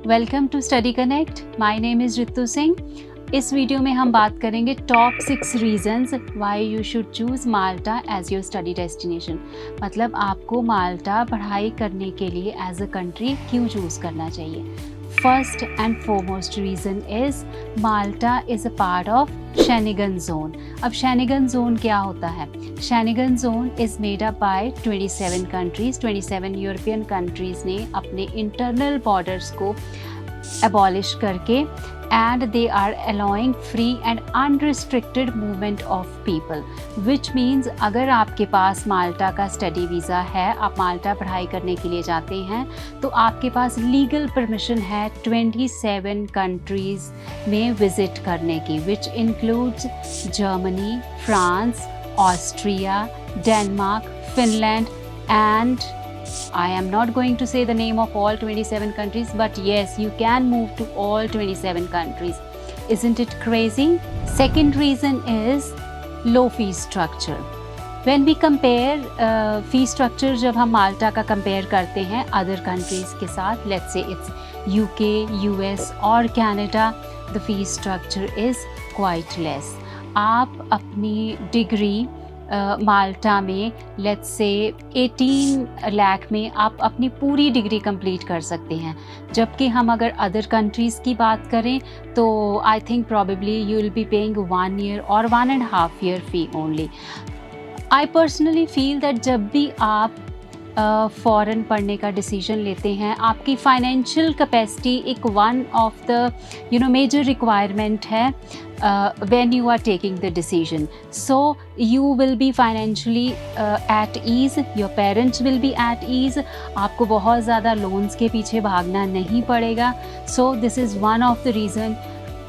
Welcome to study connect. My name is Ritu Singh. इस video में हम बात करेंगे top 6 reasons why you should choose Malta as your study destination. मतलब आपको माल्टा पढ़ाई करने के लिए एज अ कंट्री क्यों चूज़ करना चाहिए। First and foremost reason is Malta is a part of Schengen zone. अब शेनिगन जोन क्या होता है? Schengen zone is made up by 27 countries. 27 European countries ने अपने इंटरनल बॉर्डर्स को abolish करके and they are allowing free and unrestricted movement of people, which means अगर आपके पास माल्टा का स्टडी वीज़ा है, आप माल्टा पढ़ाई करने के लिए जाते हैं, तो आपके पास लीगल परमिशन है 27 कंट्रीज़ में विज़िट करने की, which includes Germany, France, Austria, Denmark, Finland and I am not going to say the name of all 27 countries, but yes, you can move to all 27 countries. Isn't it crazy? Second reason is low fee structure. When we compare fee structure, जब हम माल्टा का compare करते हैं other countries के साथ, let's say it's UK, US और Canada, the fee structure is quite less. आप अपनी डिग्री माल्टा में लेट्स से 18 लाख में आप अपनी पूरी डिग्री कंप्लीट कर सकते हैं, जबकि हम अगर अदर कंट्रीज़ की बात करें तो I think probably you will be paying 1 year और 1.5 year fee only. I personally feel that जब भी आप फ़ॉरेन पढ़ने का डिसीजन लेते हैं, आपकी फाइनेंशियल कैपेसिटी एक one of the major requirement है when you are taking the decision. So you will be financially at ease, your parents will be at ease, आपको बहुत ज़्यादा लोन्स के पीछे भागना नहीं पड़ेगा. So this is one of the reason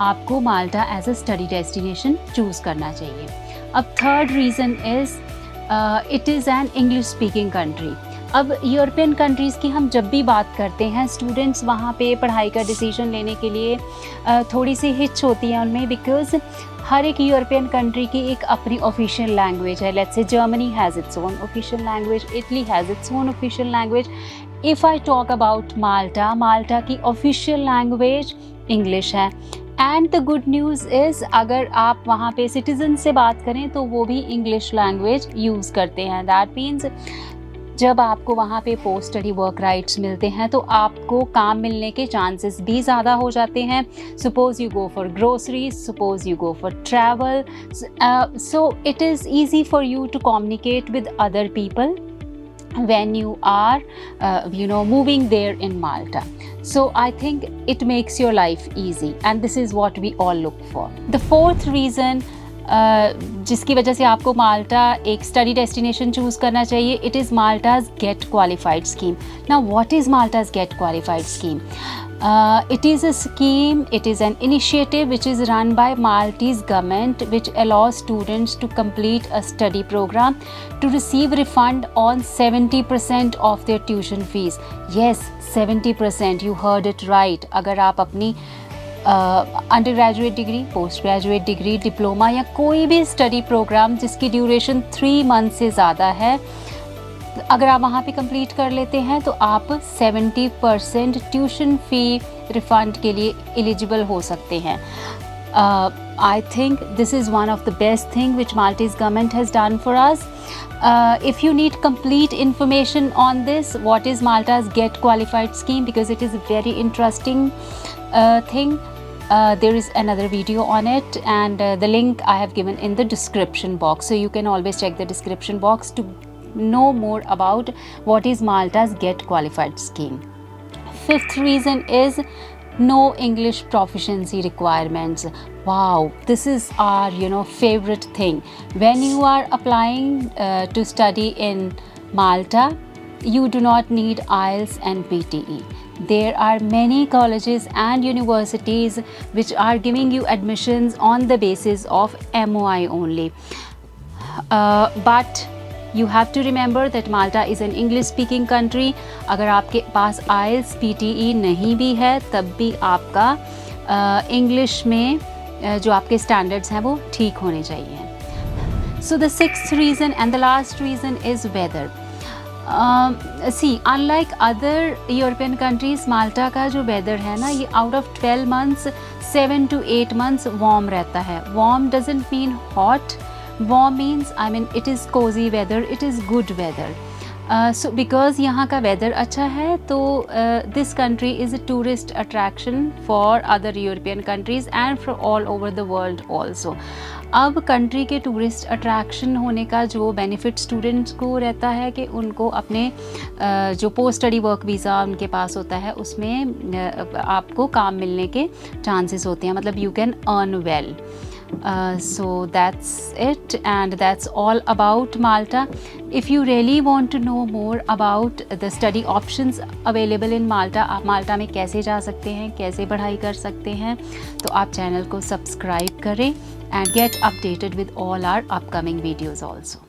आपको Malta as a study destination choose करना चाहिए. अब third reason is it is an English speaking country. अब यूरोपियन कंट्रीज़ की हम जब भी बात करते हैं, स्टूडेंट्स वहाँ पे पढ़ाई का डिसीजन लेने के लिए थोड़ी सी हिच होती है उनमें, बिकॉज़ हर एक यूरोपियन कंट्री की एक अपनी ऑफिशियल लैंग्वेज है. Let's say Germany has its own official language, Italy has its own official language. If I talk about Malta, Malta की ऑफिशियल लैंग्वेज इंग्लिश है. And the good news is अगर आप वहाँ पे सिटीज़न से बात करें तो वो भी इंग्लिश लैंग्वेज यूज़ करते हैं. दैट मीन्स जब आपको वहाँ पे पोस्ट स्टडी वर्क राइट्स मिलते हैं तो आपको काम मिलने के चांसेस भी ज़्यादा हो जाते हैं. Suppose you go for groceries, suppose you go for travel, so it is easy for you to communicate with other people when you are moving there in Malta. So I think it makes your life easy and this is what we all look for. The fourth reason जिसकी वजह से आपको माल्टा एक study destination choose करना चाहिए, it is Malta's get qualified scheme. Now what is Malta's get qualified scheme? It is a scheme, it is an initiative which is run by Maltese government, which allows students to complete a study program to receive refund on 70% of their tuition fees. Yes, 70%, you heard it right. अगर आप अपनी under graduate degree, post graduate degree, diploma या कोई भी study programme जिसकी duration 3 month से ज़्यादा है, अगर आप वहाँ पे कंप्लीट कर लेते हैं तो आप 70% ट्यूशन फ़ी रिफ़ंड के लिए एलिजिबल हो सकते हैं. I think this is one of the best thing which Maltese government has done for us. If you need complete information on this, what is Malta's Get Qualified scheme, because it is a very interesting thing, there is another video on it and the link I have given in the description box, so you can always check the description box to know more about what is Malta's Get Qualified scheme. Fifth reason is no English proficiency requirements. Wow, this is our favorite thing. When you are applying to study in Malta, you do not need IELTS and PTE. There are many colleges and universities which are giving you admissions on the basis of MOI only. But you have to remember that Malta is an English speaking country. अगर आपके पास IELTS PTE नहीं भी है तब भी आपका English में जो आपके स्टैंडर्ड्स हैं वो ठीक होने चाहिए. So the sixth reason and the last reason is weather. See unlike other European countries, Malta का जो वेदर है ना, ये out of 12 months 7 to 8 months warm रहता है. Warm doesn't mean hot, warm means I mean it is cosy weather, it is good weather. So because यहाँ का weather अच्छा है, तो this country is a tourist attraction for other European countries and for all over the world also. अब country के tourist attraction होने का जो बेनिफिट स्टूडेंट्स को रहता है कि उनको अपने जो पोस्ट स्टडी वर्क वीज़ा उनके पास होता है उसमें आपको काम मिलने के चांसेस होते हैं, मतलब you can earn well. So that's it, and that's all about Malta. If you really want to know more about the study options available in Malta, आप माल्टा में कैसे जा सकते हैं, कैसे पढ़ाई कर सकते हैं, तो आप चैनल को सब्सक्राइब करें and get updated with all our upcoming videos also.